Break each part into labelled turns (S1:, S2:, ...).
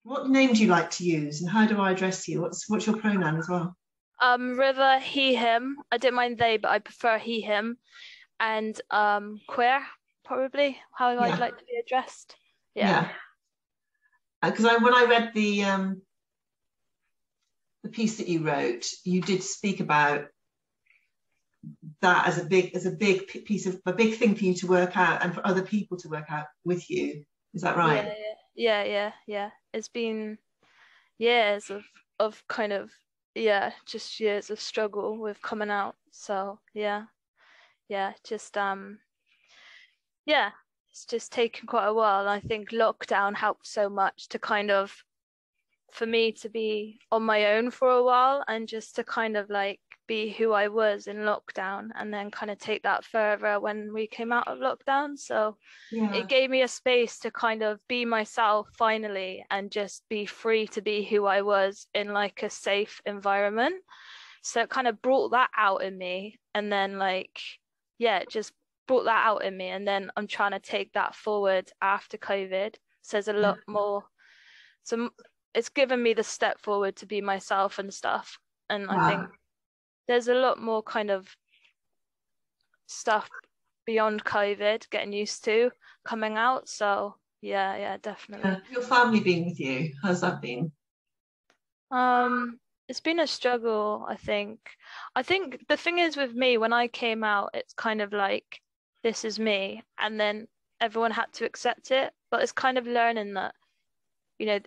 S1: What name do you like to use, and how do I address you? What's your pronoun as well?
S2: River, he, him. I don't mind they, but I prefer he, him. And queer, probably how I'd
S1: Yeah,
S2: like to be addressed. Yeah.
S1: yeah. Because when I read the piece that you wrote, you did speak about that as a big piece of a big thing for you to work out and for other people to work out with you. Is that
S2: Yeah,
S1: right?
S2: yeah. It's been years of kind of just years of struggle with coming out. So just yeah, it's just taken quite a while. And I think lockdown helped so much to kind of for me to be on my own for a while and just to kind of like be who I was in lockdown and then kind of take that further when we came out of lockdown. So
S1: Yeah.
S2: it gave me a space to kind of be myself finally and just be free to be who I was in like a safe environment. So it kind of brought that out in me. And then like, yeah, it just brought that out in me. And then I'm trying to take that forward after COVID. So there's a
S1: Yeah.
S2: lot more. So it's given me the step forward to be myself and stuff. And I think
S1: Wow.
S2: there's a lot more kind of stuff beyond COVID getting used to coming out. So yeah,
S1: Yeah.
S2: definitely.
S1: Your family being with you, how's that been?
S2: It's been a struggle, I think. I think the thing is with me, when I came out, it's kind of like this is me, and then everyone had to accept it. But it's kind of learning that, you know,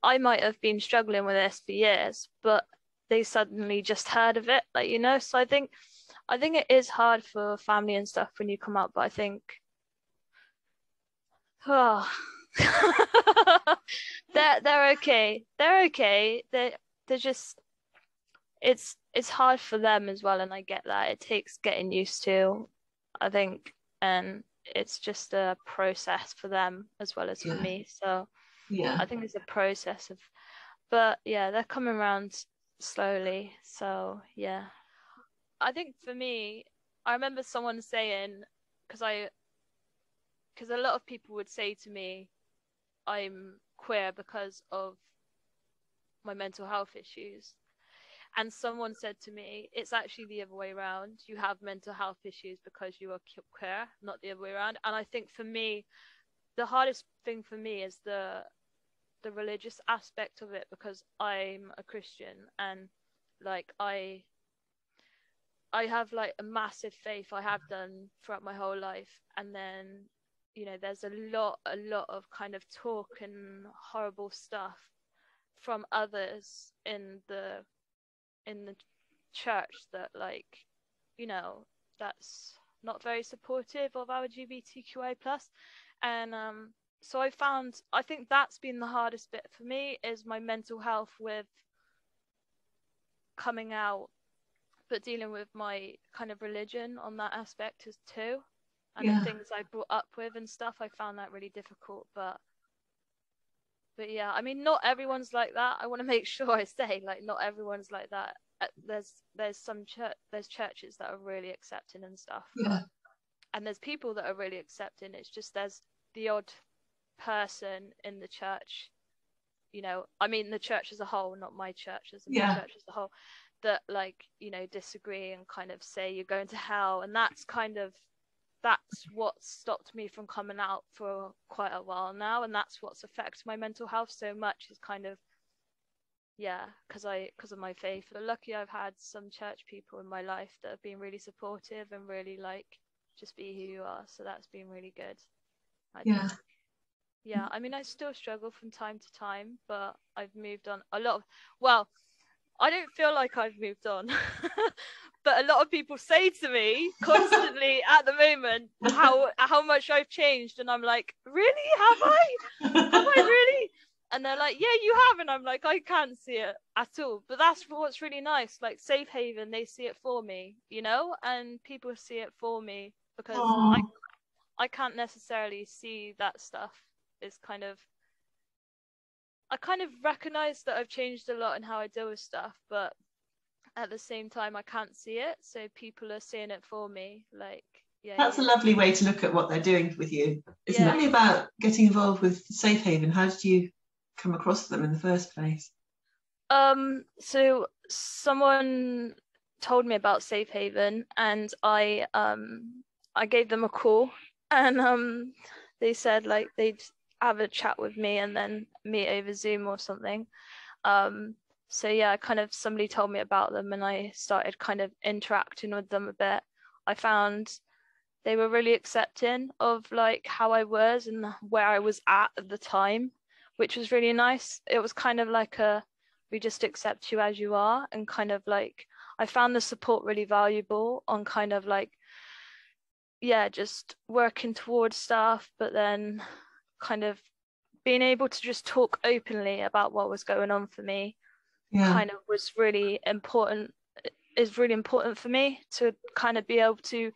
S2: I might have been struggling with this for years, but they suddenly just heard of it, like, so I think it is hard for family and stuff when you come out, but I think oh they're okay. They're okay. They're just it's hard for them as well, and I get that. It takes getting used to, I think, and it's just a process for them as well as for
S1: Yeah.
S2: me. So
S1: Yeah.
S2: I think it's a process of, but yeah, they're coming around slowly. So yeah, I think for me, I remember someone saying, because I because a lot of people would say to me, I'm queer because of my mental health issues. And someone said to me, it's actually the other way around. You have mental health issues because you are queer, not the other way around. And I think for me, the hardest thing for me is the religious aspect of it because I'm a Christian and like I have like a massive faith. I have done throughout my whole life. And then, there's a lot of kind of talk and horrible stuff from others in the church that like, you know, that's not very supportive of our LGBTQI plus. And so I think that's been the hardest bit for me is my mental health with coming out, but dealing with my kind of religion on that aspect as too. And the
S1: Yeah.
S2: things I brought up with and stuff, I found that really difficult. But yeah, I mean, not everyone's like that. I want to make sure I say, like, not everyone's like that. There's churches that are really accepting and stuff,
S1: Yeah.
S2: and there's people that are really accepting. It's just there's the odd person in the church, I mean the church as a whole, not my church, as in the
S1: Yeah.
S2: church as a whole, that like, disagree and kind of say you're going to hell. And that's what stopped me from coming out for quite a while now, and that's what's affected my mental health so much is kind of yeah, because of my faith. But lucky I've had some church people in my life that have been really supportive and really like just be who you are, so that's been really good, I
S1: Yeah.
S2: think. Yeah, I mean, I still struggle from time to time, but I've moved on a lot of, well, I don't feel like I've moved on. But a lot of people say to me constantly at the moment how much I've changed, and I'm like, really? Have I? Have I really? And they're like, yeah, you have. And I'm like, I can't see it at all. But that's what's really nice. Like Safe Haven, they see it for me, and people see it for me because I
S1: Oh,
S2: I can't necessarily see that stuff. Is kind of I kind of recognize that I've changed a lot in how I deal with stuff, but at the same time I can't see it, so people are seeing it for me, like, yeah,
S1: that's a
S2: yeah,
S1: lovely way to look at what they're doing with you. Isn't it?
S2: yeah.
S1: Tell me about getting involved with Safe Haven. How did you come across them in the first place?
S2: So someone told me about Safe Haven, and I gave them a call, and they said like they'd have a chat with me and then meet over Zoom or something. So yeah, kind of somebody told me about them, and I started kind of interacting with them a bit. I found they were really accepting of like how I was and where I was at the time, which was really nice. It was kind of like we just accept you as you are, and kind of like I found the support really valuable on kind of like, yeah, just working towards stuff, but then kind of being able to just talk openly about what was going on for me kind of was really important, is really important for me to kind of be able to,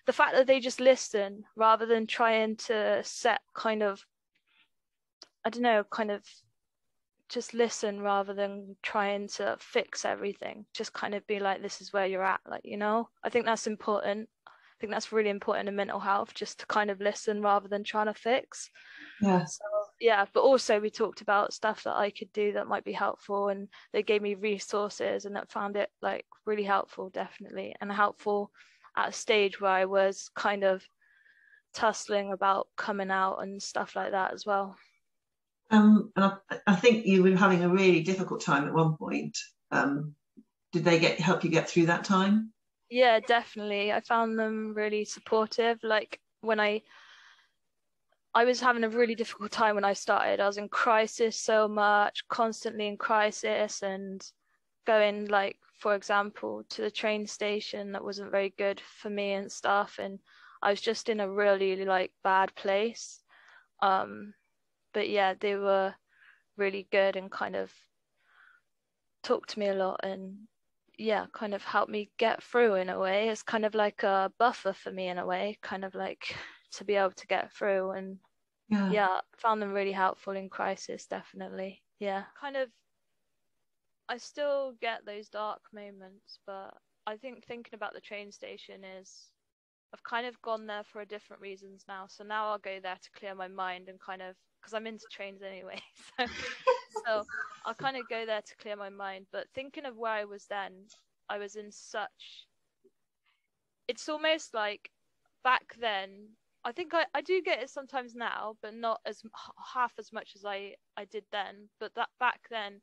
S2: the fact that they just listen rather than trying to set kind of, I don't know, kind of just listen rather than trying to fix everything, just kind of be like, this is where you're at, like, I think that's important. I think that's really important in mental health, just to kind of listen rather than trying to fix. So yeah, but also we talked about stuff that I could do that might be helpful, and they gave me resources, and I found it like really helpful, definitely, and helpful at a stage where I was kind of tussling about coming out and stuff like that as well.
S1: And I think you were having a really difficult time at one point. Did they help you get through that time?
S2: Yeah, definitely. I found them really supportive. Like when I was having a really difficult time when I started. I was in crisis so much, constantly in crisis, and going like, for example, to the train station that wasn't very good for me and stuff. And I was just in a really like bad place. But yeah, they were really good and kind of talked to me a lot, and yeah, kind of helped me get through in a way. It's kind of like a buffer for me in a way, kind of like to be able to get through. And yeah, found them really helpful in crisis, definitely. Yeah, kind of, I still get those dark moments, but I think thinking about the train station is, I've kind of gone there for different reasons now. So now I'll go there to clear my mind and kind of, because I'm into trains anyway. So I'll kind of go there to clear my mind. But thinking of where I was then, I was in such, it's almost like back then, I think I do get it sometimes now, but not as half as much as I did then. But that back then,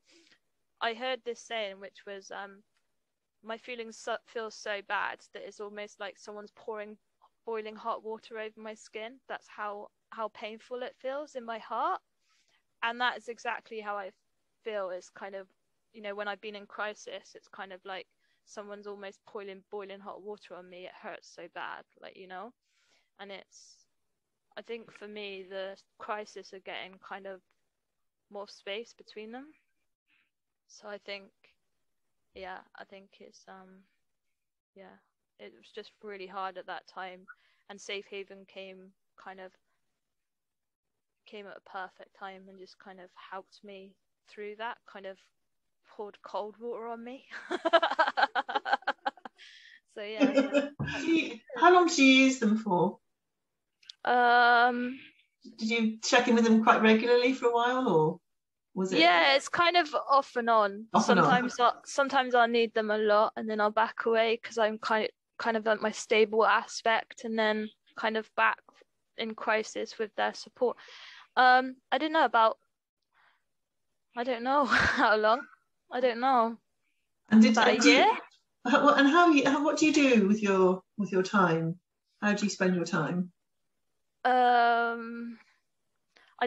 S2: I heard this saying, which was, my feelings feel so bad that it's almost like someone's pouring boiling hot water over my skin. That's how painful it feels in my heart. And that is exactly how I feel. Is kind of, when I've been in crisis, it's kind of like someone's almost boiling hot water on me. It hurts so bad, like, and it's, I think for me, the crisis are getting kind of more space between them. So I think, yeah, I think it's, yeah, it was just really hard at that time. And Safe Haven came at a perfect time and just kind of helped me through that, kind of poured cold water on me. So yeah.
S1: How long did you use them for? Did you check in with them quite regularly for a while, or was it?
S2: Yeah, it's kind of off and on. Sometimes I'll need them a lot, and then I'll back away because I'm kind of at my stable aspect, and then kind of back in crisis with their support. I don't know how long. I don't know.
S1: And
S2: about a year?
S1: What do you do with your time? How do you spend your time?
S2: I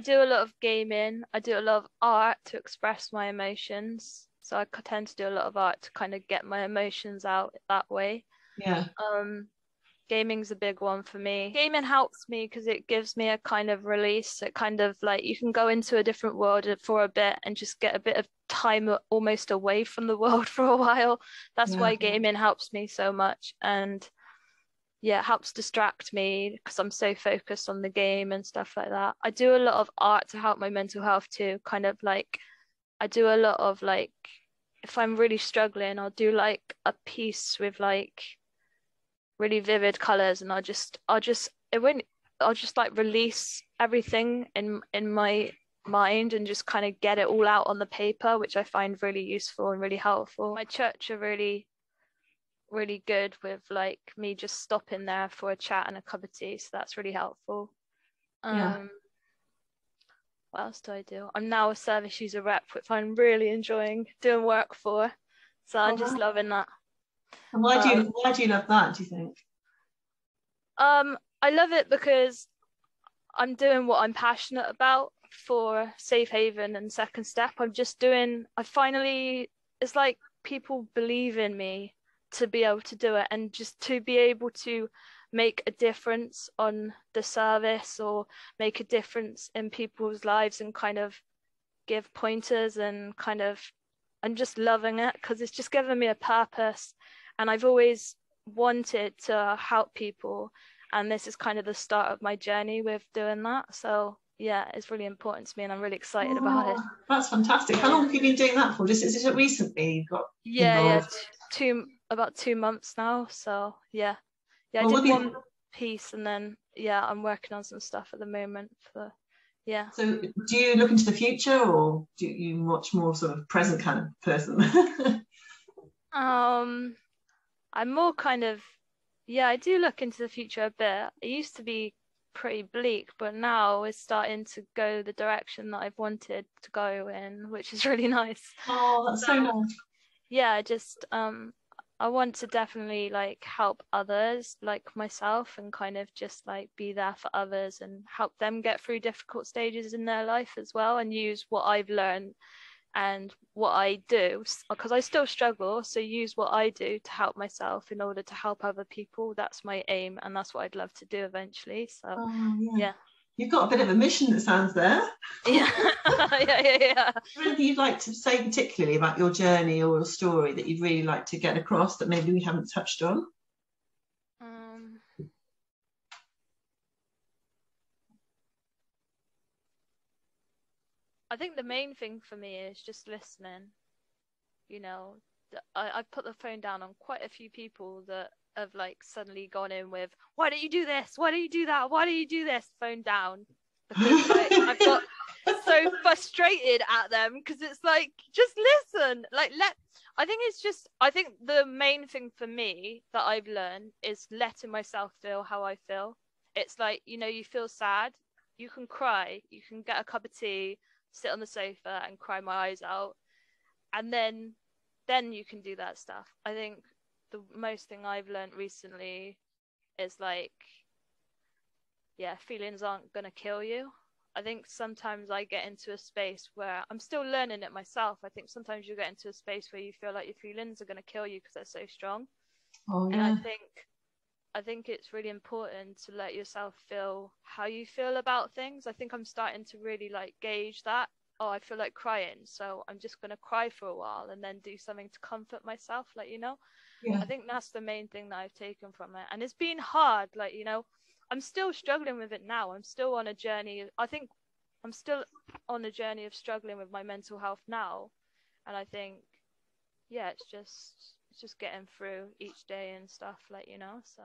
S2: do a lot of gaming. I do a lot of art to express my emotions. So I tend to do a lot of art to kind of get my emotions out that way.
S1: Yeah.
S2: Gaming's a big one for me. Gaming helps me because it gives me a kind of release. It kind of like, you can go into a different world for a bit and just get a bit of time almost away from the world for a while. That's why gaming helps me so much. And yeah, it helps distract me because I'm so focused on the game and stuff like that. I do a lot of art to help my mental health too. Kind of like, I do a lot of like, if I'm really struggling, I'll do like a piece with like really vivid colors, and I'll just like release everything in my mind and just kind of get it all out on the paper, which I find really useful and really helpful. My church are really, really good with like me just stopping there for a chat and a cup of tea, so that's really helpful.
S1: Yeah.
S2: What else do I do? I'm now a service user rep, which I'm really enjoying doing work for, so I'm just loving that.
S1: And why do you love that, do you think?
S2: I love it because I'm doing what I'm passionate about for Safe Haven and Second Step. It's like people believe in me to be able to do it, and just to be able to make a difference on the service or make a difference in people's lives and kind of give pointers and kind of, I'm just loving it because it's just given me a purpose, and I've always wanted to help people, and this is kind of the start of my journey with doing that. So yeah, it's really important to me and I'm really excited about it.
S1: That's fantastic. How long have you been doing that for? Just is it recently you got involved?
S2: About 2 months now. So yeah, I
S1: Well,
S2: did one piece, and then I'm working on some stuff at the moment for
S1: So do you look into the future, or do you much more sort of present kind of person?
S2: I'm more kind of, I do look into the future a bit. It used to be pretty bleak, but now it's starting to go the direction that I've wanted to go in, which is really nice.
S1: Oh, that's so nice.
S2: Yeah, just I want to definitely like help others like myself, and kind of just like be there for others and help them get through difficult stages in their life as well, and use what I've learned and what I do, because I still struggle, so use what I do to help myself in order to help other people. That's my aim, and that's what I'd love to do eventually. So yeah.
S1: You've got a bit of a mission, that sounds there.
S2: Yeah. yeah.
S1: Is there anything you'd like to say particularly about your journey or your story that you'd really like to get across that maybe we haven't touched on?
S2: I think the main thing for me is just listening. You know, I've put the phone down on quite a few people that have like suddenly gone in with, why don't you do this? Why don't you do that? Why don't you do this? Phone down. Because like I've got so frustrated at them, because it's like, just listen. I think the main thing for me that I've learned is letting myself feel how I feel. It's like, you feel sad, you can cry, you can get a cup of tea, sit on the sofa and cry my eyes out, and then you can do that stuff. I think the most thing I've learned recently is like, feelings aren't gonna kill you. I think sometimes I get into a space where I'm still learning it myself. I think sometimes you get into a space where you feel like your feelings are gonna kill you because they're so strong.
S1: Oh, yeah.
S2: And I think it's really important to let yourself feel how you feel about things. I think I'm starting to really like gauge that. Oh, I feel like crying, so I'm just going to cry for a while and then do something to comfort myself,
S1: Yeah.
S2: I think that's the main thing that I've taken from it. And it's been hard, I'm still struggling with it now. I'm still on a journey. I think I'm still on a journey of struggling with my mental health now. And I think, it's just getting through each day and stuff, so.